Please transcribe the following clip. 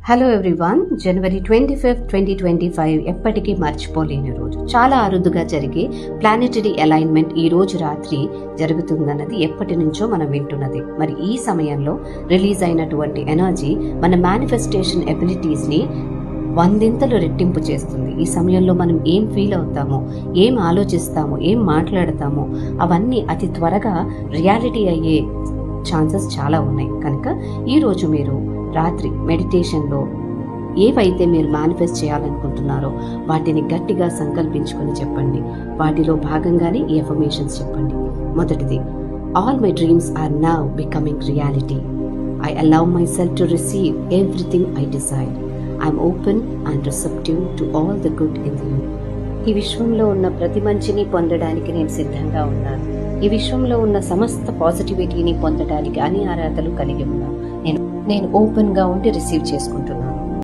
Hello everyone. జనవరి 25, 2025 ఎప్పటికీ మర్చిపోలేని రోజు. చాలా అరుదుగా జరిగే ప్లానెటరీ అలైన్మెంట్ ఈ రోజు రాత్రి జరుగుతుందన్నది ఎప్పటి నుంచో మనం వింటున్నది. మరి ఈ సమయంలో రిలీజ్ అయినటువంటి ఎనర్జీ మన మేనిఫెస్టేషన్ ఎబిలిటీస్ని వందింతలు రెట్టింపు చేస్తుంది. ఈ సమయంలో మనం ఏం ఫీల్ అవుతామో, ఏం ఆలోచిస్తామో, ఏం మాట్లాడతామో అవన్నీ అతి త్వరగా రియాలిటీ అయ్యే ఛాన్సెస్ చాలా ఉన్నాయి. కనుక ఈరోజు మీరు రాత్రి మెడిటేషన్లో ఏవైతే మీరు మేనిఫెస్ట్ చేయాలనుకుంటున్నారో వాటిని గట్టిగా సంకల్పించుకొని చెప్పండి. వాటిలో భాగంగానే ఈ ఎఫర్మేషన్స్ చెప్పండి. మొదటిది, all my dreams are now becoming reality. I allow myself to receive everything I desire. I'm open and receptive to all the good in the universe. ఈ విశ్వంలో ఉన్న ప్రతి మంచిని పొందడానికి నేను సిద్ధంగా ఉన్నాను. ఈ విశ్వంలో ఉన్న సమస్త పాజిటివిటీని పొందడానికి అన్ని అర్హతలు కలిగి ఉన్నాను. నేను ఓపెన్ గా ఉండి రిసీవ్ చేసుకుంటున్నాను.